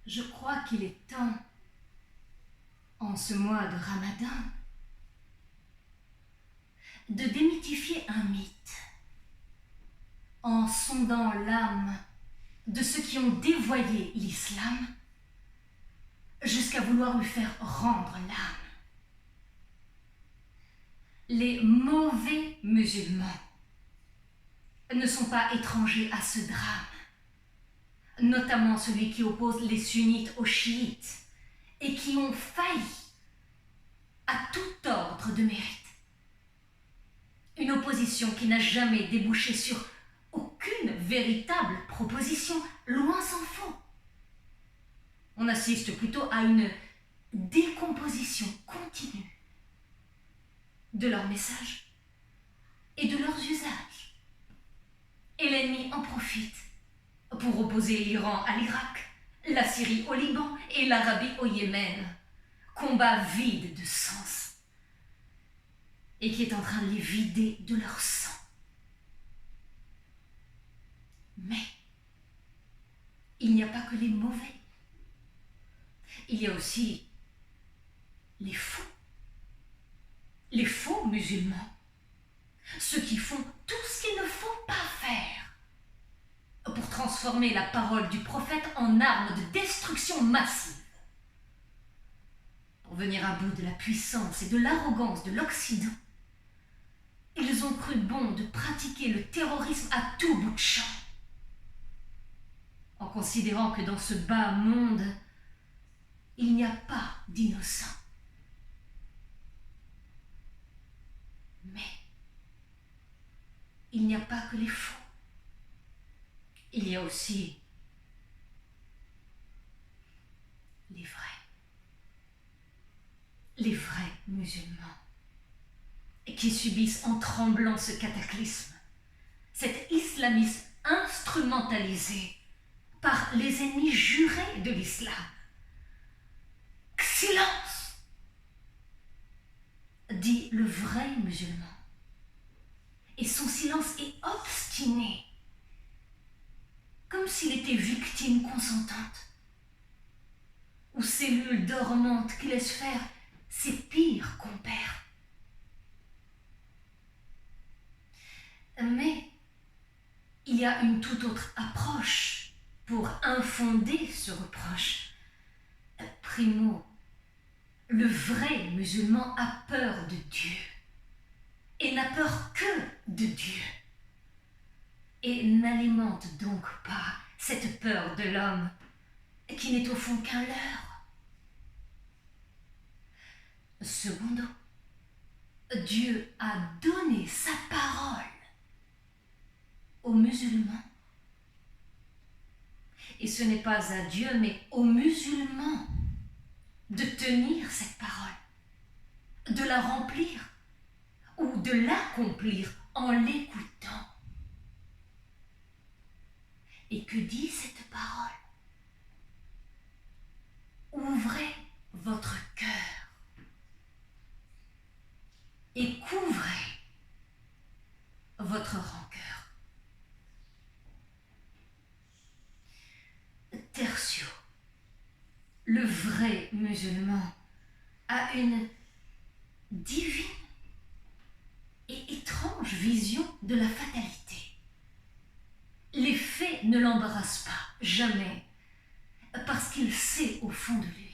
Je crois qu'il est temps, en ce mois de Ramadan, de démythifier un mythe en sondant l'âme de ceux qui ont dévoyé l'islam jusqu'à vouloir lui faire rendre l'âme. Les mauvais musulmans ne sont pas étrangers à ce drame, notamment celui qui oppose les sunnites aux chiites et qui ont failli à tout ordre de mérite. Une opposition qui n'a jamais débouché sur aucune véritable proposition, loin s'en faut. On assiste plutôt à une décomposition continue de leurs messages et de leurs usages. Et l'ennemi en profite pour opposer l'Iran à l'Irak, la Syrie au Liban et l'Arabie au Yémen. Combat vide de sens et qui est en train de les vider de leur sang. Mais il n'y a pas que les mauvais. Il y a aussi les faux musulmans, ceux qui font tout ce qu'il ne faut pas faire pour transformer la parole du prophète en arme de destruction massive. Pour venir à bout de la puissance et de l'arrogance de l'Occident, ils ont cru bon de pratiquer le terrorisme à tout bout de champ, en considérant que dans ce bas monde, il n'y a pas d'innocents. Mais il n'y a pas que les faux. Il y a aussi les vrais musulmans, qui subissent en tremblant ce cataclysme, cet islamisme instrumentalisé par les ennemis jurés de l'islam. Silence, dit le vrai musulman, et son silence est obstiné, comme s'il était victime consentante, ou cellule dormante qui laisse faire ses pires compères. Mais il y a une toute autre approche pour infonder ce reproche. Primo, le vrai musulman a peur de Dieu et n'a peur que de Dieu, et n'alimente donc pas cette peur de l'homme qui n'est au fond qu'un leurre. Secondo, Dieu a donné sa parole aux musulmans, et ce n'est pas à Dieu mais aux musulmans de tenir cette parole, de la remplir ou de l'accomplir en l'écoutant. Et que dit cette parole? Ouvrez votre cœur et couvrez votre rancœur. Tertio, le vrai musulman a une divine et étrange vision de la fatalité. Les faits ne l'embarrassent pas, jamais, parce qu'il sait au fond de lui